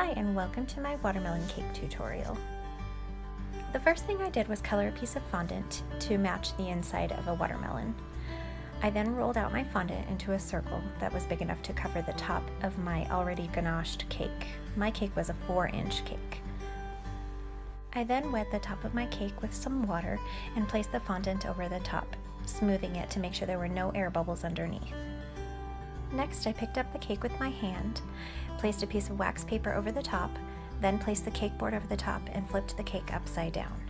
Hi and welcome to my watermelon cake tutorial. The first thing I did was color a piece of fondant to match the inside of a watermelon. I then rolled out my fondant into a circle that was big enough to cover the top of my already ganached cake. My cake was a 4-inch cake. I then wet the top of my cake with some water and placed the fondant over the top, smoothing it to make sure there were no air bubbles underneath. Next, I picked up the cake with my hand, placed a piece of wax paper over the top, then placed the cake board over the top and flipped the cake upside down.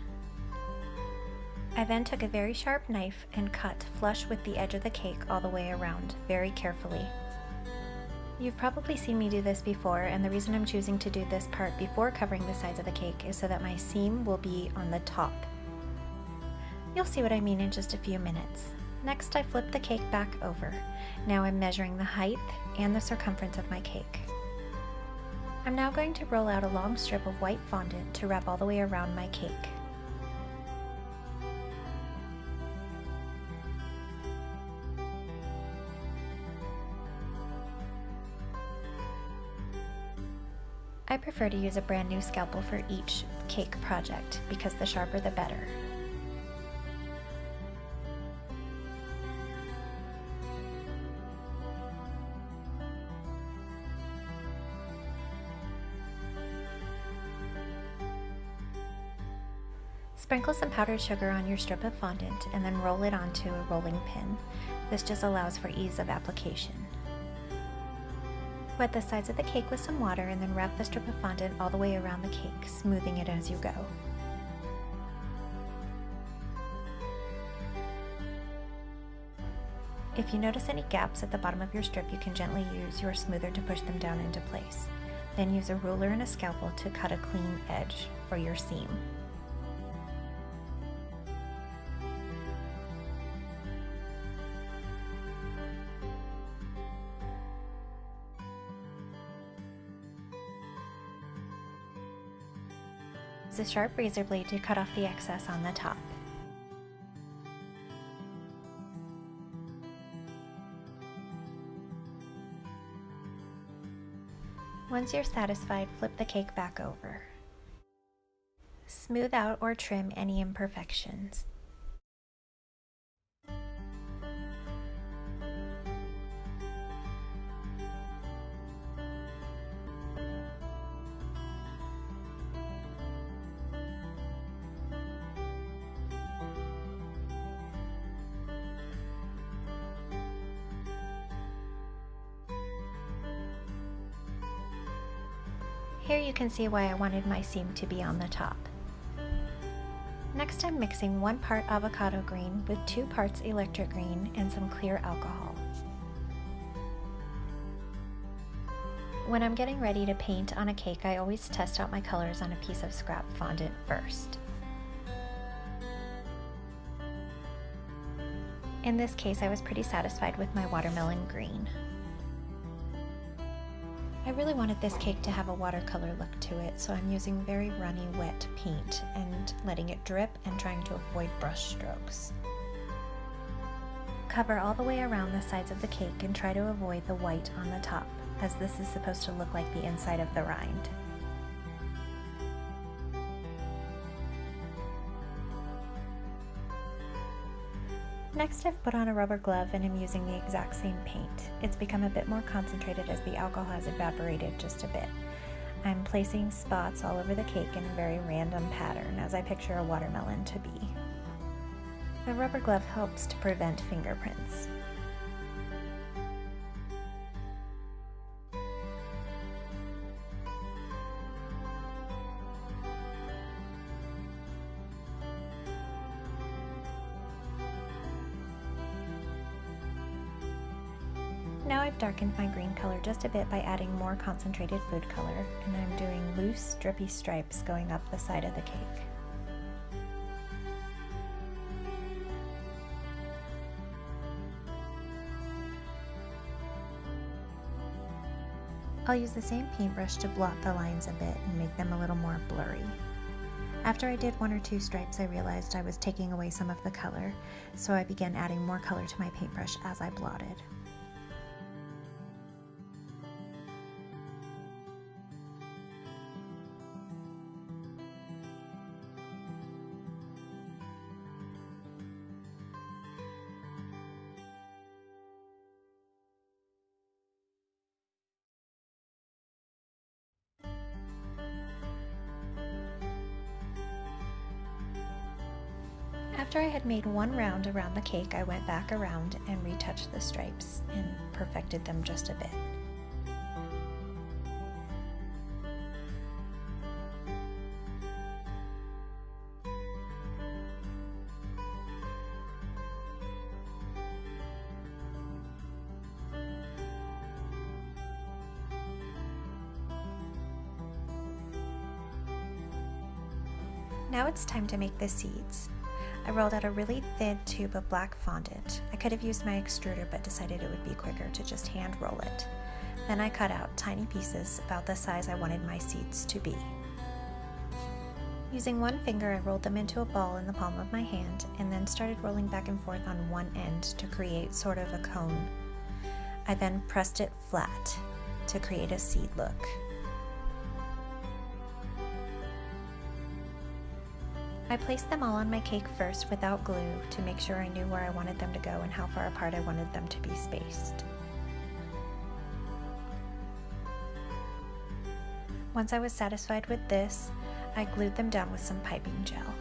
I then took a very sharp knife and cut flush with the edge of the cake all the way around, very carefully. You've probably seen me do this before, and the reason I'm choosing to do this part before covering the sides of the cake is so that my seam will be on the top. You'll see what I mean in just a few minutes. Next, I flip the cake back over. Now I'm measuring the height and the circumference of my cake. I'm now going to roll out a long strip of white fondant to wrap all the way around my cake. I prefer to use a brand new scalpel for each cake project because the sharper the better. Sprinkle some powdered sugar on your strip of fondant and then roll it onto a rolling pin. This just allows for ease of application. Wet the sides of the cake with some water and then wrap the strip of fondant all the way around the cake, smoothing it as you go. If you notice any gaps at the bottom of your strip, you can gently use your smoother to push them down into place. Then use a ruler and a scalpel to cut a clean edge for your seam. Use a sharp razor blade to cut off the excess on the top. Once you're satisfied, flip the cake back over. Smooth out or trim any imperfections. Here you can see why I wanted my seam to be on the top. Next, I'm mixing 1 part avocado green with 2 parts electric green and some clear alcohol. When I'm getting ready to paint on a cake, I always test out my colors on a piece of scrap fondant first. In this case, I was pretty satisfied with my watermelon green. I really wanted this cake to have a watercolor look to it, so I'm using very runny wet paint and letting it drip and trying to avoid brush strokes. Cover all the way around the sides of the cake and try to avoid the white on the top, as this is supposed to look like the inside of the rind. Next, I've put on a rubber glove and I'm using the exact same paint. It's become a bit more concentrated as the alcohol has evaporated just a bit. I'm placing spots all over the cake in a very random pattern as I picture a watermelon to be. The rubber glove helps to prevent fingerprints. Now I've darkened my green color just a bit by adding more concentrated food color, and I'm doing loose, drippy stripes going up the side of the cake. I'll use the same paintbrush to blot the lines a bit and make them a little more blurry. After I did 1 or 2 stripes, I realized I was taking away some of the color, so I began adding more color to my paintbrush as I blotted. After I had made one round around the cake, I went back around and retouched the stripes and perfected them just a bit. Now it's time to make the seeds. I rolled out a really thin tube of black fondant. I could have used my extruder but decided it would be quicker to just hand roll it. Then I cut out tiny pieces about the size I wanted my seeds to be. Using one finger, I rolled them into a ball in the palm of my hand and then started rolling back and forth on one end to create sort of a cone. I then pressed it flat to create a seed look. I placed them all on my cake first without glue to make sure I knew where I wanted them to go and how far apart I wanted them to be spaced. Once I was satisfied with this, I glued them down with some piping gel.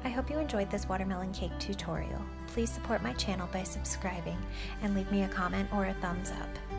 I hope you enjoyed this watermelon cake tutorial. Please support my channel by subscribing and leave me a comment or a thumbs up.